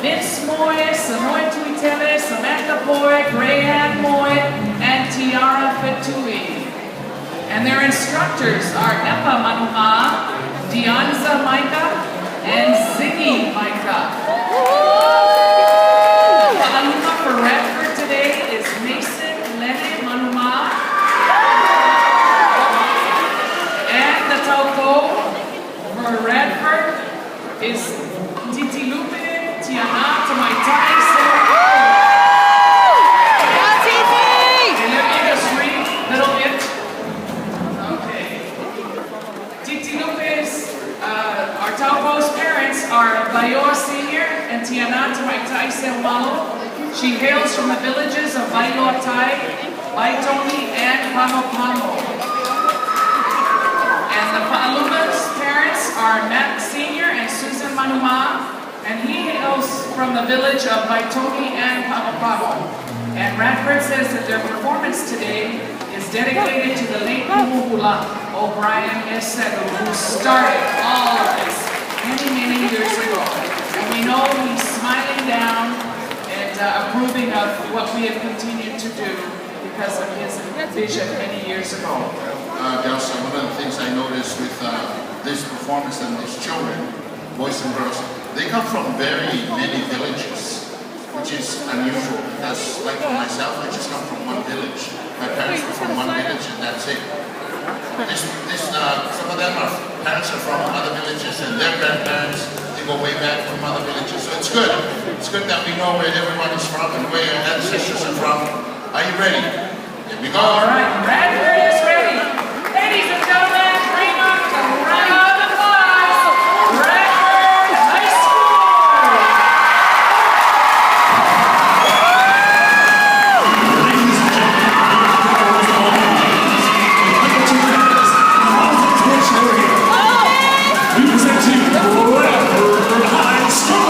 Vince Moy, Sonoy Tuitele, Samantha Boy, Grayhan Moy, and Tiara Fetui. And their instructors are Epa Manuha, Dianza Micah, and Ziggy Micah. The alumna for Radford today is Mason Lenny Manuma. And the Taupo for Radford is Titi Lupe, Tiana Tamaitai, Sarah. And let me just read a little bit. Okay. Titi Lupe's, our Taupo's parents are Bayo Sr. and Tiana Tamaitai Selmalo. She hails from the villages of Bailoatai, Baitoni, and Pamopamo. And the Paaluma's parents are Matt Sr. and Susan Manuma, and he hails from the village of Baitoni and Pamopamo. And Radford says that their performance today is dedicated to the late Umuhula O'Brien Esedu, who started all of this many years ago. And we know he's smiling down and approving of what we have continued to do because of his vision many years ago. Delsa, one of the things I noticed with this performance and these children, boys and girls, they come from very many villages, which is unusual because, like for myself, I just come from one village. My parents were from one village and that's it. Some of them are parents are from other villages and their grandparents, they go way back from other villages. So it's good. It's good that we know where everyone is from and where your ancestors are from. Are you ready? Here we go. All right, Radford is ready. Ladies and gentlemen, bring up the round of applause, Radford High School. Ladies and gentlemen, we present to you Radford High School.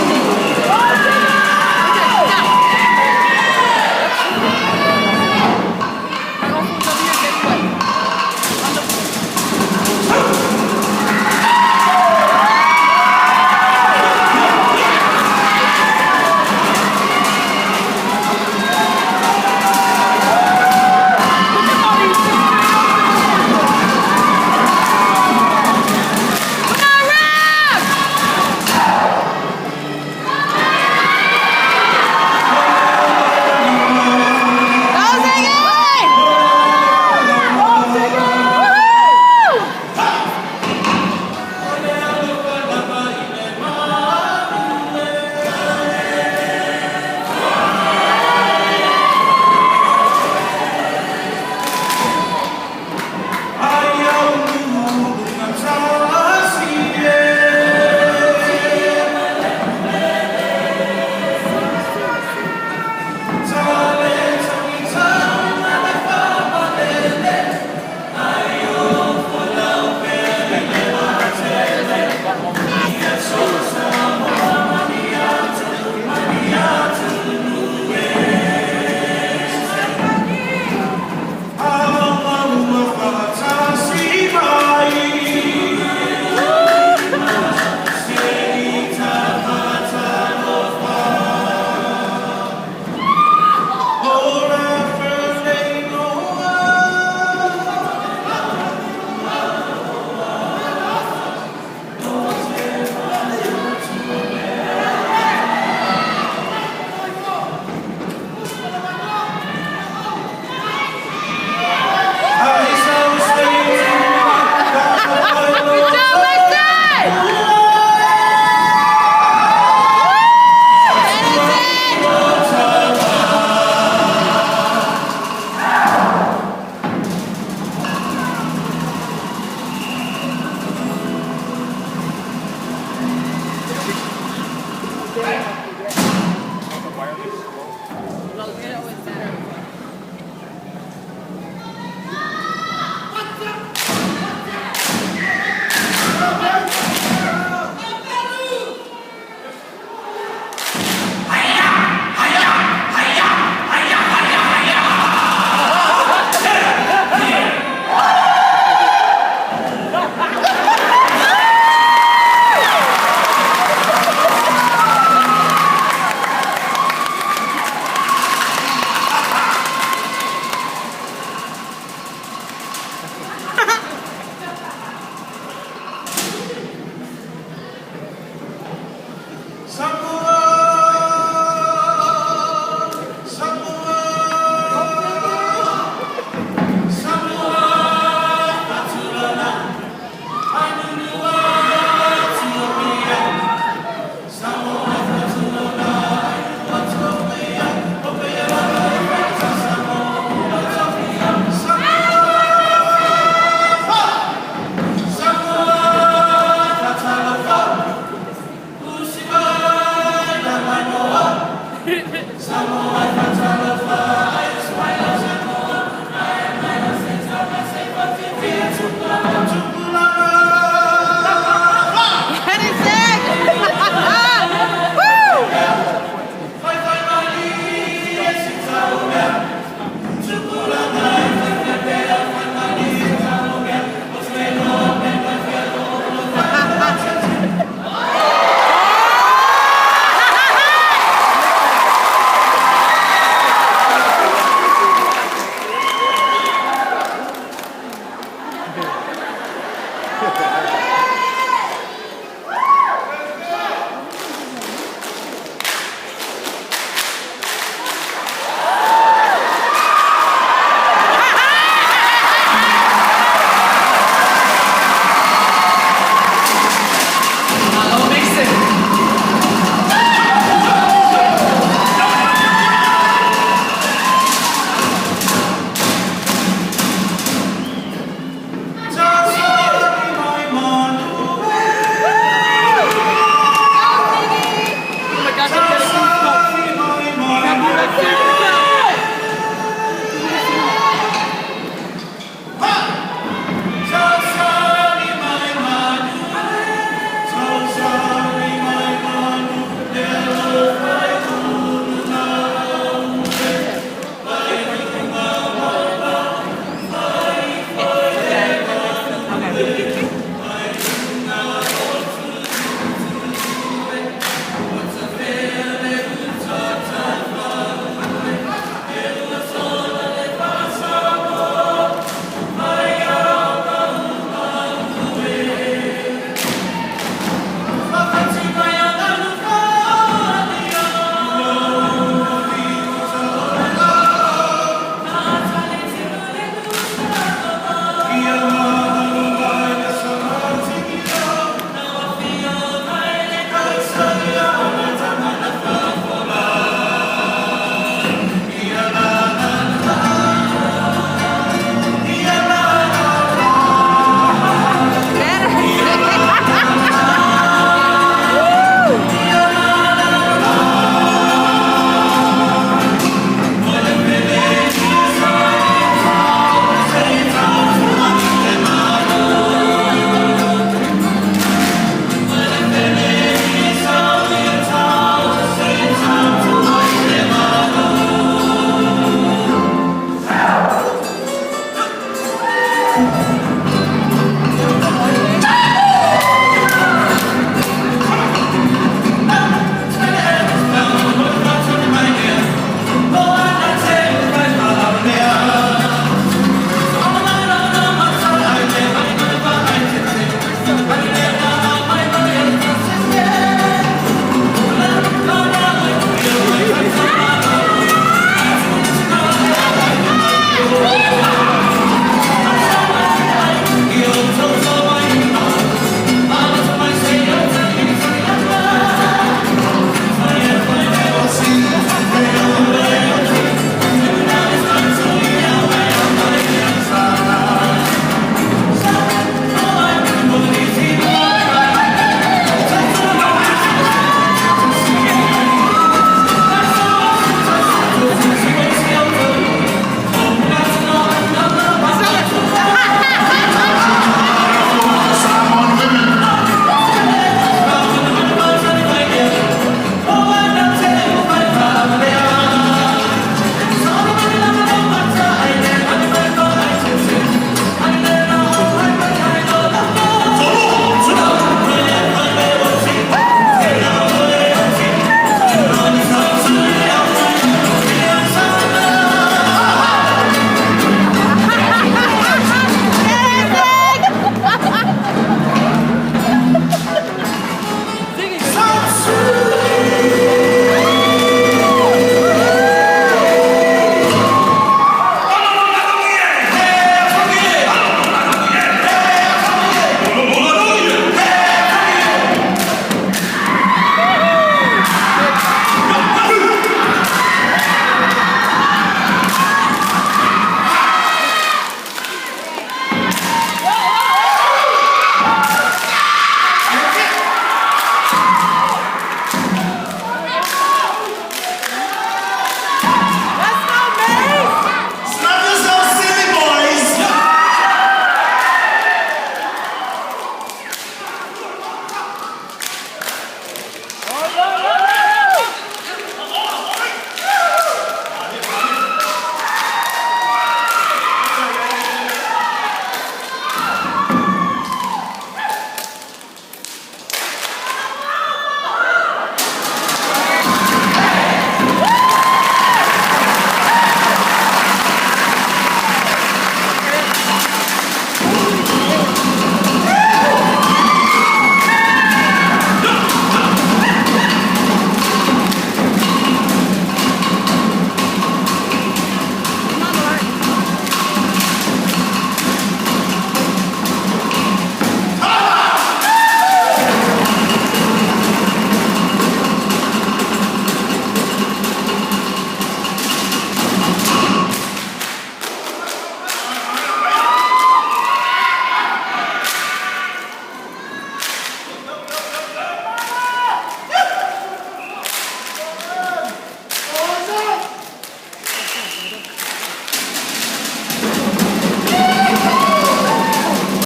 Sampu